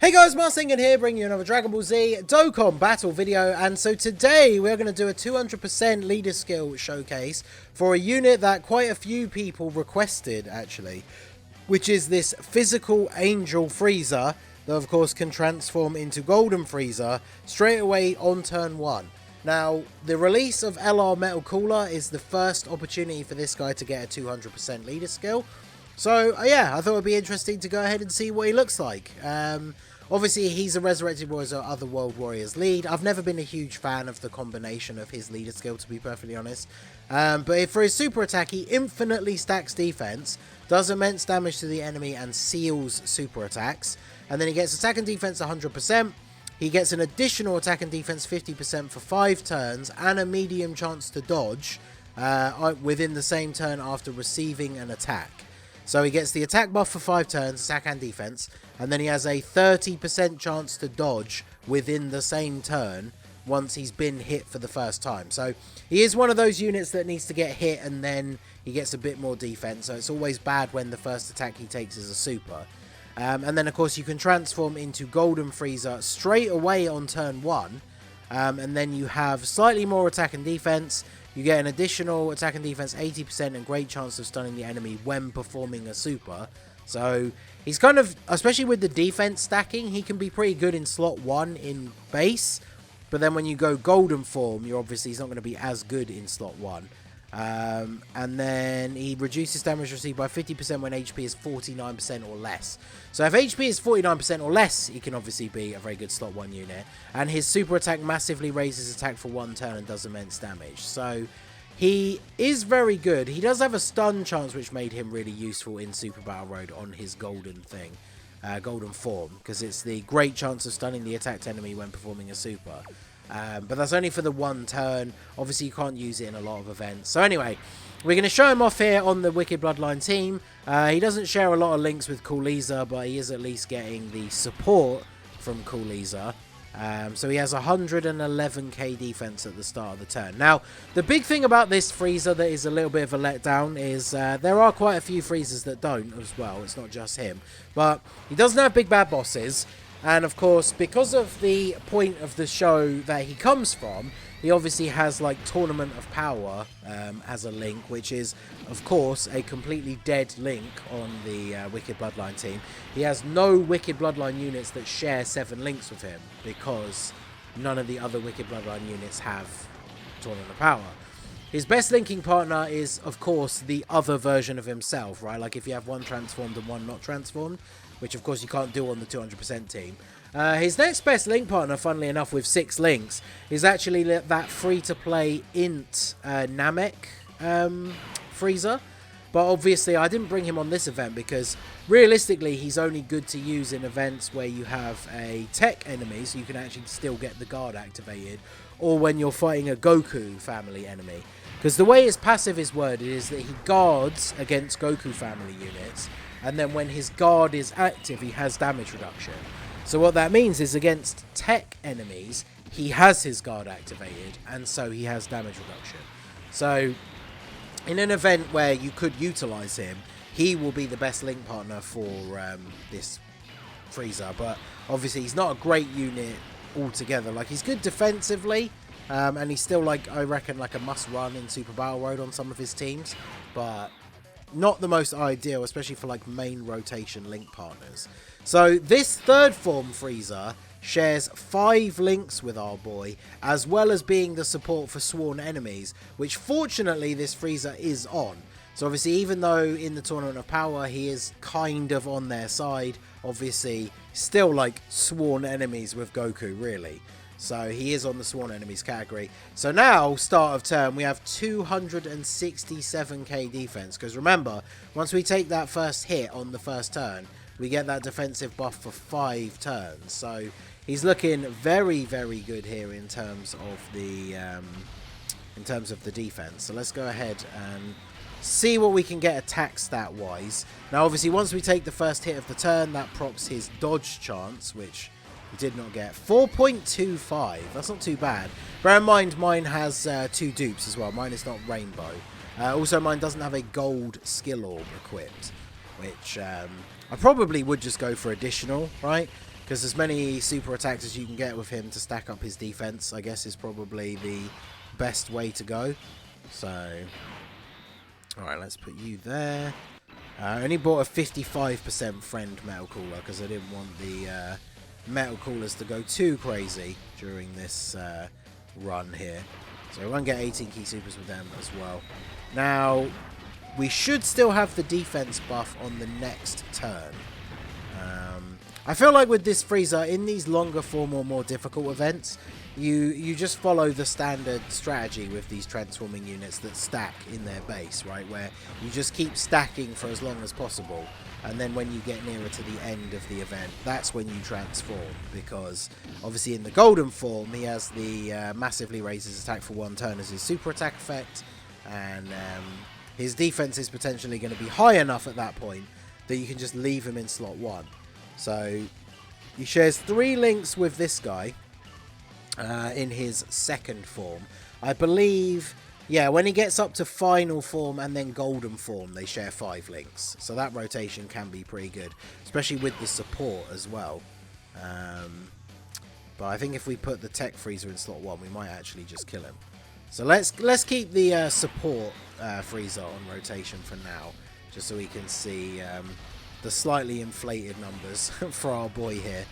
Hey guys, Marsingin here, bringing you another Dragon Ball Z Dokkan battle video, and so today we're going to do a 200% leader skill showcase for a unit that quite a few people requested, actually, which is this physical Angel Frieza that of course can transform into Golden Frieza straight away on turn 1. Now, the release of LR Metal Cooler is the first opportunity for this guy to get a 200% leader skill. So, yeah, I thought it would be interesting to go ahead and see what he looks like. Obviously, he's a Resurrected Warriors or other World Warriors lead. I've never been a huge fan of the combination of his leader skill, to be perfectly honest. But for his super attack, he infinitely stacks defense, does immense damage to the enemy, and seals super attacks. And then he gets attack and defense 100%. He gets an additional attack and defense 50% for 5 turns, and a medium chance to dodge within the same turn after receiving an attack. So he gets the attack buff for 5 turns, attack and defense, and then he has a 30% chance to dodge within the same turn once he's been hit for the first time. So he is one of those units that needs to get hit and then he gets a bit more defense, so it's always bad when the first attack he takes is a super. And then of course you can transform into Golden Frieza straight away on turn 1, and then you have slightly more attack and defense. You get an additional attack and defense 80% and great chance of stunning the enemy when performing a super. So he's kind of, especially with the defense stacking, he can be pretty good in slot 1 in base. But then when you go golden form, he's not going to be as good in slot 1. And then he reduces damage received by 50% when HP is 49% or less. So if HP is 49% or less, he can obviously be a very good slot 1 unit. And his super attack massively raises attack for 1 turn and does immense damage. So he is very good. He does have a stun chance, which made him really useful in Super Battle Road on his golden thing. Golden form, because it's the great chance of stunning the attacked enemy when performing a super. But that's only for the 1 turn. Obviously, you can't use it in a lot of events. So anyway, we're going to show him off here on the Wicked Bloodline team. He doesn't share a lot of links with Cooliza, but he is at least getting the support from Cooliza. So he has 111k defense at the start of the turn. Now, the big thing about this Frieza that is a little bit of a letdown is there are quite a few Friezas that don't as well. It's not just him. But he doesn't have big bad bosses. And of course, because of the point of the show that he comes from, he obviously has like Tournament of Power as a link, which is, of course, a completely dead link on the Wicked Bloodline team. He has no Wicked Bloodline units that share 7 links with him because none of the other Wicked Bloodline units have Tournament of Power. His best linking partner is, of course, the other version of himself, right? Like if you have one transformed and one not transformed, which of course you can't do on the 200% team. His next best link partner, funnily enough, with 6 links, is actually that free-to-play int Namek Frieza. But obviously I didn't bring him on this event because realistically he's only good to use in events where you have a tech enemy, so you can actually still get the guard activated, or when you're fighting a Goku family enemy. Because the way his passive is worded is that he guards against Goku family units, and then when his guard is active, he has damage reduction. So what that means is against tech enemies, he has his guard activated, and so he has damage reduction. So in an event where you could utilize him, he will be the best link partner for this Frieza. But obviously he's not a great unit altogether. Like, he's good defensively, and he's still, like, I reckon, like a must-run in Super Battle Road on some of his teams. But not the most ideal, especially for like main rotation link partners. So this third form Frieza shares 5 links with our boy, as well as being the support for sworn enemies, which fortunately this Frieza is on. So obviously, even though in the Tournament of Power he is kind of on their side, obviously still like sworn enemies with Goku, really. So he is on the Sworn Enemies category. So now, start of turn, we have 267k defense. Because remember, once we take that first hit on the first turn, we get that defensive buff for 5 turns. So he's looking very, very good here in terms of the defense. So let's go ahead and see what we can get attack stat wise. Now, obviously, once we take the first hit of the turn, that procs his dodge chance, which we did not get. 4.25. That's not too bad. Bear in mind, mine has 2 dupes as well. Mine is not rainbow. Also, mine doesn't have a gold skill orb equipped, which I probably would just go for additional, right? Because as many super attacks as you can get with him to stack up his defense, I guess, is probably the best way to go. So, alright, let's put you there. I only bought a 55% friend metal cooler because I didn't want the metal coolers to go too crazy during this run here. So we won't get 18 key supers with them as well. Now, we should still have the defense buff on the next turn. I feel like with this Frieza, in these longer form or more difficult events, you just follow the standard strategy with these transforming units that stack in their base, right? Where you just keep stacking for as long as possible, and then when you get nearer to the end of the event, that's when you transform, because obviously in the golden form, he has the massively raises attack for 1 turn as his super attack effect, and his defense is potentially going to be high enough at that point that you can just leave him in slot 1. So he shares 3 links with this guy in his second form. I believe, yeah, when he gets up to final form and then golden form, they share 5 links. So that rotation can be pretty good, especially with the support as well. But I think if we put the Tech Frieza in slot 1, we might actually just kill him. So let's keep the support Frieza on rotation for now, just so we can see the slightly inflated numbers for our boy here.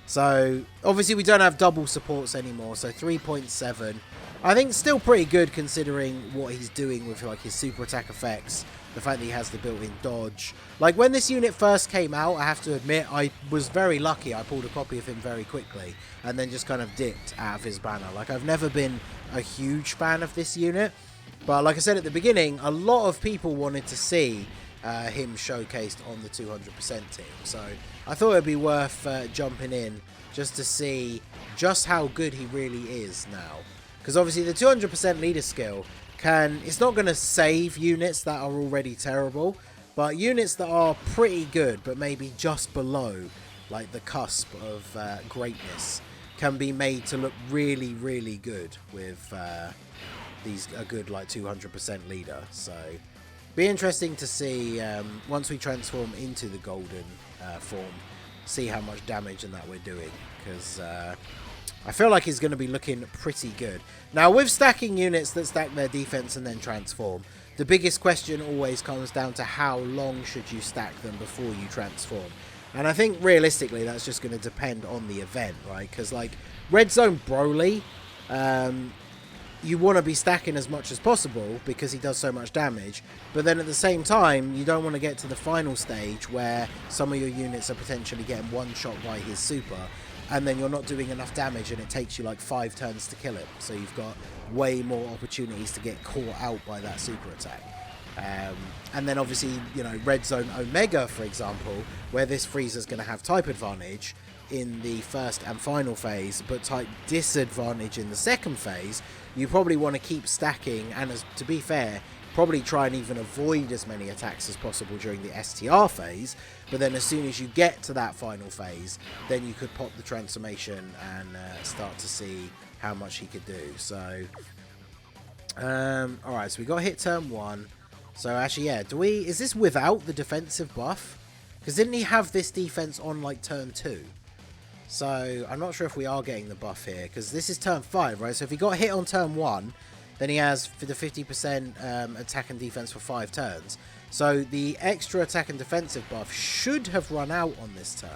So obviously we don't have double supports anymore, so 3.7 I think still pretty good considering what he's doing with like his super attack effects, the fact that he has the built-in dodge. Like when this unit first came out, I have to admit I was very lucky. I pulled a copy of him very quickly and then just kind of dipped out of his banner. Like I've never been a huge fan of this unit, but like I said at the beginning, a lot of people wanted to see him showcased on the 200% team, so I thought it'd be worth jumping in just to see just how good he really is now, because obviously the 200% leader skill it's not going to save units that are already terrible, but units that are pretty good but maybe just below like the cusp of greatness can be made to look really, really good with a good like 200% leader. So be interesting to see once we transform into the golden form, see how much damage and that we're doing, because I feel like he's going to be looking pretty good. Now with stacking units that stack their defense and then transform, the biggest question always comes down to how long should you stack them before you transform. And I think realistically that's just going to depend on the event, right? Because like Red Zone Broly, you want to be stacking as much as possible because he does so much damage, but then at the same time you don't want to get to the final stage where some of your units are potentially getting one shot by his super and then you're not doing enough damage and it takes you like 5 turns to kill him, so you've got way more opportunities to get caught out by that super attack. And then obviously, you know, Red Zone Omega, for example, where this Frieza's going to have type advantage in the first and final phase, but type disadvantage in the second phase, you probably want to keep stacking, and to be fair, probably try and even avoid as many attacks as possible during the STR phase, but then as soon as you get to that final phase, then you could pop the transformation and start to see how much he could do. So, alright, so we got hit turn 1. So actually, yeah, is this without the defensive buff? Because didn't he have this defense on like turn 2? So I'm not sure if we are getting the buff here, because this is turn 5, right? So if he got hit on turn 1, then he has for the 50% attack and defense for 5 turns. So the extra attack and defensive buff should have run out on this turn,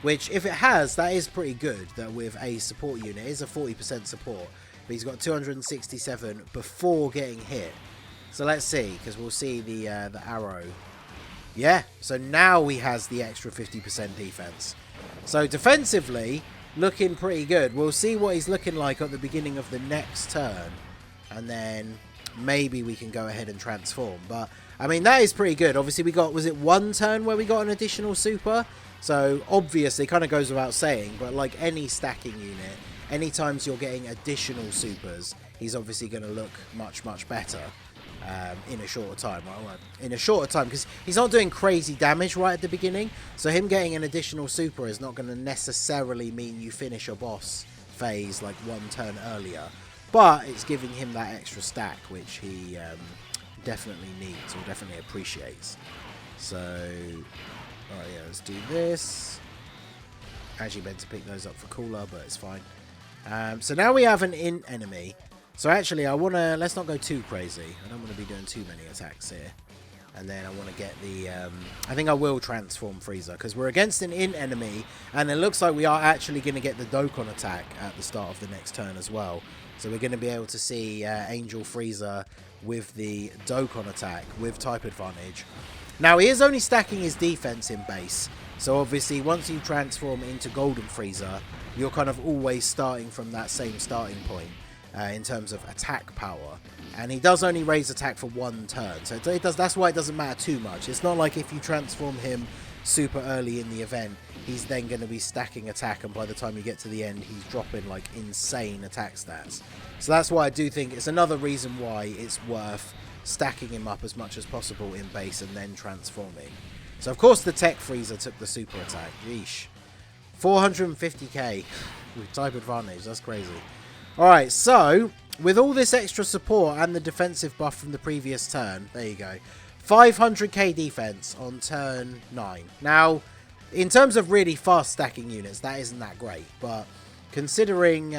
which if it has, that is pretty good. That with a support unit, it is a 40% support, but he's got 267 before getting hit. So let's see, because we'll see the arrow. Yeah, so now he has the extra 50% defense. So defensively, looking pretty good. We'll see what he's looking like at the beginning of the next turn, and then maybe we can go ahead and transform. But I mean, that is pretty good. Obviously we got, was it 1 turn where we got an additional super? So obviously, kind of goes without saying, but like any stacking unit, anytime you're getting additional supers, he's obviously going to look much, much better. In a shorter time, right? In a shorter time, because he's not doing crazy damage right at the beginning, so him getting an additional super is not going to necessarily mean you finish a boss phase like 1 turn earlier, but it's giving him that extra stack, which he definitely needs or definitely appreciates. So, alright, yeah, let's do this. Actually meant to pick those up for cooler, but it's fine. So now we have an int enemy. So actually, let's not go too crazy. I don't want to be doing too many attacks here. And then I want to get the, I think I will transform Frieza, because we're against an int enemy, and it looks like we are actually going to get the Dokkan attack at the start of the next turn as well. So we're going to be able to see Angel Frieza with the Dokkan attack with type advantage. Now, he is only stacking his defense in base, so obviously once you transform into Golden Frieza, you're kind of always starting from that same starting point in terms of attack power. And he does only raise attack for 1 turn, so that's why it doesn't matter too much. It's not like if you transform him super early in the event, he's then going to be stacking attack, and by the time you get to the end, he's dropping like insane attack stats. So that's why I do think it's another reason why it's worth stacking him up as much as possible in base and then transforming. So of course the Tech Frieza took the super attack. Yeesh. 450k with type advantage. That's crazy. Alright, so with all this extra support and the defensive buff from the previous turn, there you go. 500k defense on turn 9. Now, in terms of really fast stacking units, that isn't that great. But considering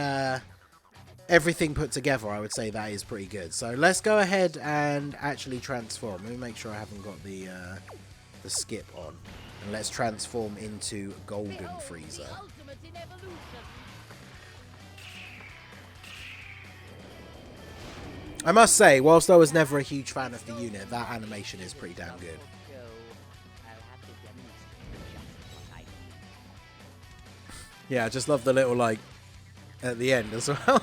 everything put together, I would say that is pretty good. So let's go ahead and actually transform. Let me make sure I haven't got the skip on. And let's transform into Golden Frieza. I must say, whilst I was never a huge fan of the unit, that animation is pretty damn good. Yeah, I just love the little, like, at the end as well.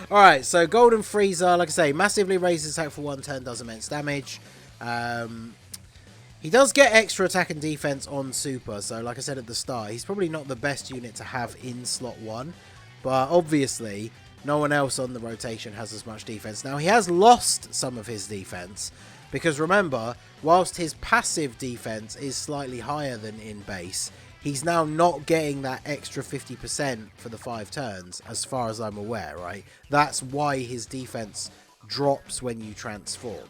Alright, so Golden Frieza, like I say, massively raises attack for 1 turn, does immense damage. He does get extra attack and defense on Super, so like I said at the start, he's probably not the best unit to have in slot 1. But obviously, no one else on the rotation has as much defense. Now, he has lost some of his defense, because remember, whilst his passive defense is slightly higher than in base, he's now not getting that extra 50% for the 5 turns, as far as I'm aware, right? That's why his defense drops when you transform.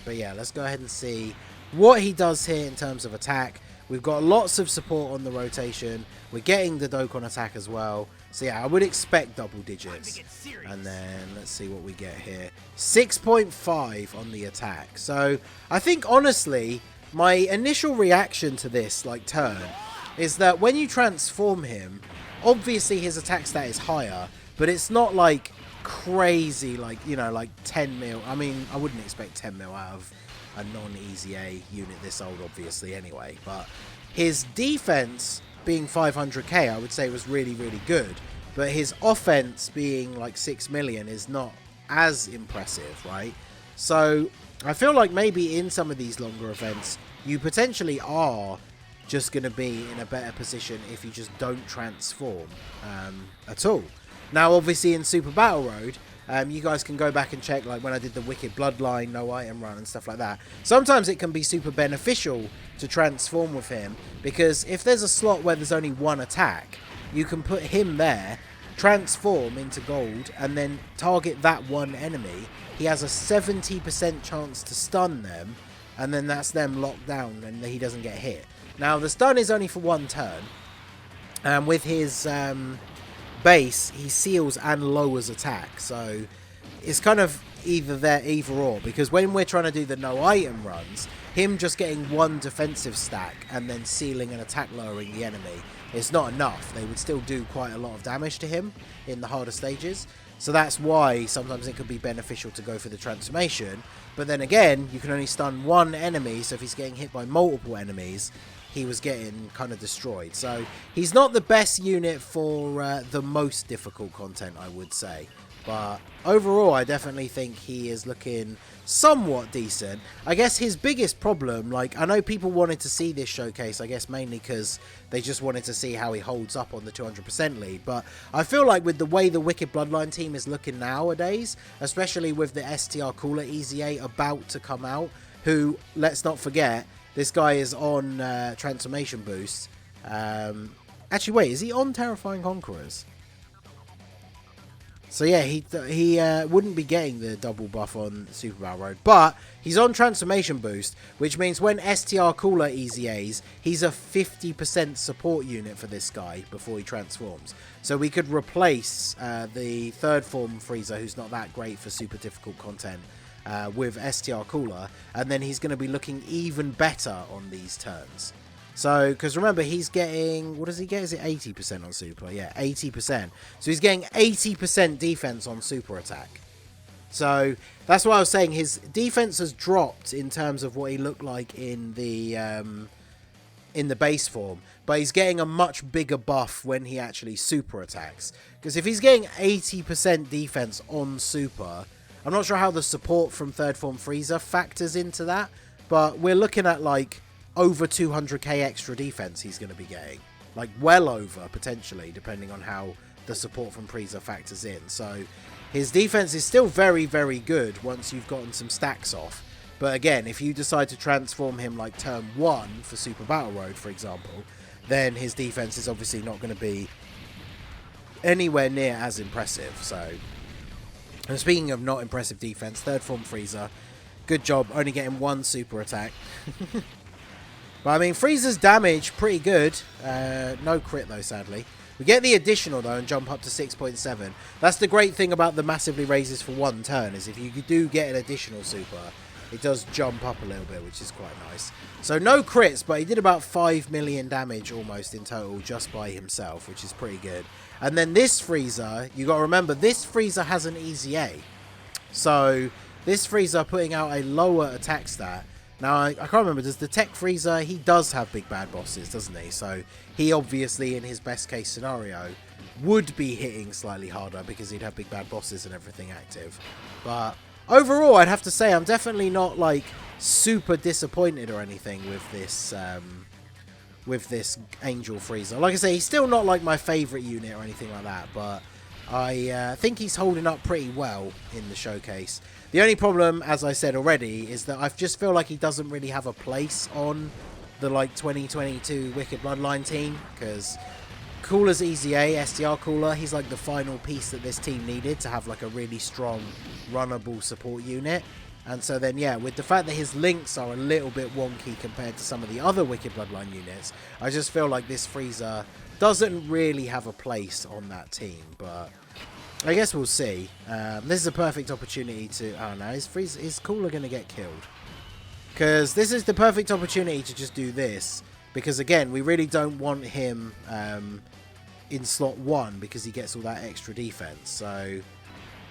But yeah, let's go ahead and see what he does here in terms of attack. We've got lots of support on the rotation. We're getting the Dokkan attack as well. So yeah, I would expect double digits. And then let's see what we get here. 6.5 on the attack. So I think honestly, my initial reaction to this like turn is that when you transform him, obviously his attack stat is higher, but it's not like crazy, like, you know, like 10 mil. I mean, I wouldn't expect 10 mil out of a non-easy A unit this old, obviously, anyway. But his defense being 500k, I would say was really, really good. But his offense being like 6 million is not as impressive, right? So I feel like maybe in some of these longer events, you potentially are just going to be in a better position if you just don't transform at all. Now, obviously, in Super Battle Road, you guys can go back and check, like when I did the Wicked Bloodline, no item run and stuff like that. Sometimes it can be super beneficial to transform with him, because if there's a slot where there's only 1 attack, you can put him there, transform into gold, and then target that 1 enemy. He has a 70% chance to stun them, and then that's them locked down and he doesn't get hit. Now, the stun is only for 1 turn. With his base, he seals and lowers attack, so it's kind of either or, because when we're trying to do the no item runs, him just getting 1 defensive stack and then sealing and attack lowering the enemy is not enough. They would still do quite a lot of damage to him in the harder stages, so that's why sometimes it could be beneficial to go for the transformation. But then again, you can only stun 1 enemy, so if he's getting hit by multiple enemies, he was getting kind of destroyed. So he's not the best unit for the most difficult content, I would say. But overall, I definitely think he is looking somewhat decent. I guess his biggest problem, like, I know people wanted to see this showcase, I guess mainly because they just wanted to see how he holds up on the 200% lead. But I feel like with the way the Wicked Bloodline team is looking nowadays, especially with the STR Cooler Easy 8 about to come out, who, let's not forget, this guy is on Transformation Boost. Actually, wait, is he on Terrifying Conquerors? So yeah, he wouldn't be getting the double buff on Super Battle Road, but he's on Transformation Boost, which means when STR Cooler Easy A's, he's a 50% support unit for this guy before he transforms. So we could replace the third form Frieza, who's not that great for super difficult content, with STR Cooler, and then he's going to be looking even better on these turns. So, because remember, he's getting, what does he get? Is it 80% on Super? Yeah, 80%. So he's getting 80% defense on Super Attack. So, that's why I was saying his defense has dropped in terms of what he looked like in the base form. But he's getting a much bigger buff when he actually Super Attacks. Because if he's getting 80% defense on Super, I'm not sure how the support from third form Frieza factors into that. But we're looking at, like, over 200k extra defense he's going to be getting. Like, well over, potentially, depending on how the support from Frieza factors in. So, his defense is still very, very good once you've gotten some stacks off. But again, if you decide to transform him, like, turn 1 for Super Battle Road, for example, then his defense is obviously not going to be anywhere near as impressive. So, and speaking of not impressive defense, third form Frieza, good job, only getting 1 super attack. But, I mean, Frieza's damage, pretty good. No crit, though, sadly. We get the additional, though, and jump up to 6.7. That's the great thing about the massively raises for 1 turn, is if you do get an additional super, it does jump up a little bit, which is quite nice. So, no crits, but he did about 5 million damage almost in total just by himself, which is pretty good. And then this Frieza, you got to remember, this Frieza has an easy A. So, this Frieza putting out a lower attack stat. Now, I can't remember, does the Tech Frieza, he does have big bad bosses, doesn't he? So, he obviously, in his best case scenario, would be hitting slightly harder because he'd have big bad bosses and everything active. But, overall, I'd have to say, I'm definitely not, like, super disappointed or anything with this Angel Frieza. Like I say, he's still not, like, my favourite unit or anything like that, but I think he's holding up pretty well in the showcase. The only problem, as I said already, is that I just feel like he doesn't really have a place on the, like, 2022 Wicked Bloodline team, because Cooler's Easy A, STR Cooler, he's, like, the final piece that this team needed to have, like, a really strong, runnable support unit. And so then, yeah, with the fact that his links are a little bit wonky compared to some of the other Wicked Bloodline units, I just feel like this Frieza doesn't really have a place on that team, but I guess we'll see. This is a perfect opportunity to... Oh, no, is Cooler going to get killed? Because this is the perfect opportunity to just do this. Because, again, we really don't want him in slot 1 because he gets all that extra defense. So,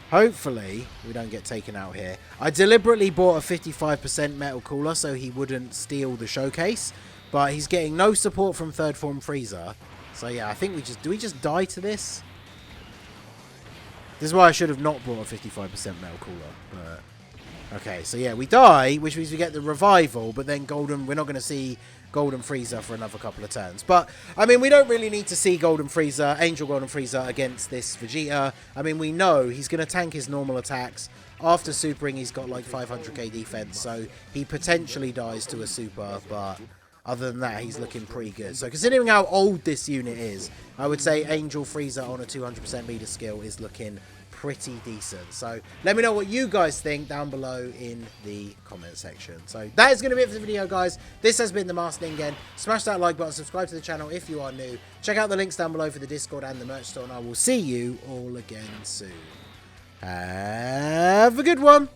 hopefully, we don't get taken out here. I deliberately bought a 55% Metal Cooler so he wouldn't steal the showcase. But he's getting no support from third form Frieza. So, yeah, I think we just... Do we just die to this? This is why I should have not bought a 55% Metal Cooler, but... Okay, so yeah, we die, which means we get the revival, but then Golden... We're not going to see Golden Frieza for another couple of turns. But, I mean, we don't really need to see Golden Frieza, Angel Golden Frieza, against this Vegeta. I mean, we know he's going to tank his normal attacks. After supering, he's got, like, 500k defense, so he potentially dies to a super, but... Other than that, he's looking pretty good. So, considering how old this unit is, I would say Angel Frieza on a 200% leader skill is looking pretty decent. So, let me know what you guys think down below in the comment section. So, that is going to be it for the video, guys. This has been the Master Ningen. Smash that like button, subscribe to the channel if you are new. Check out the links down below for the Discord and the merch store, and I will see you all again soon. Have a good one.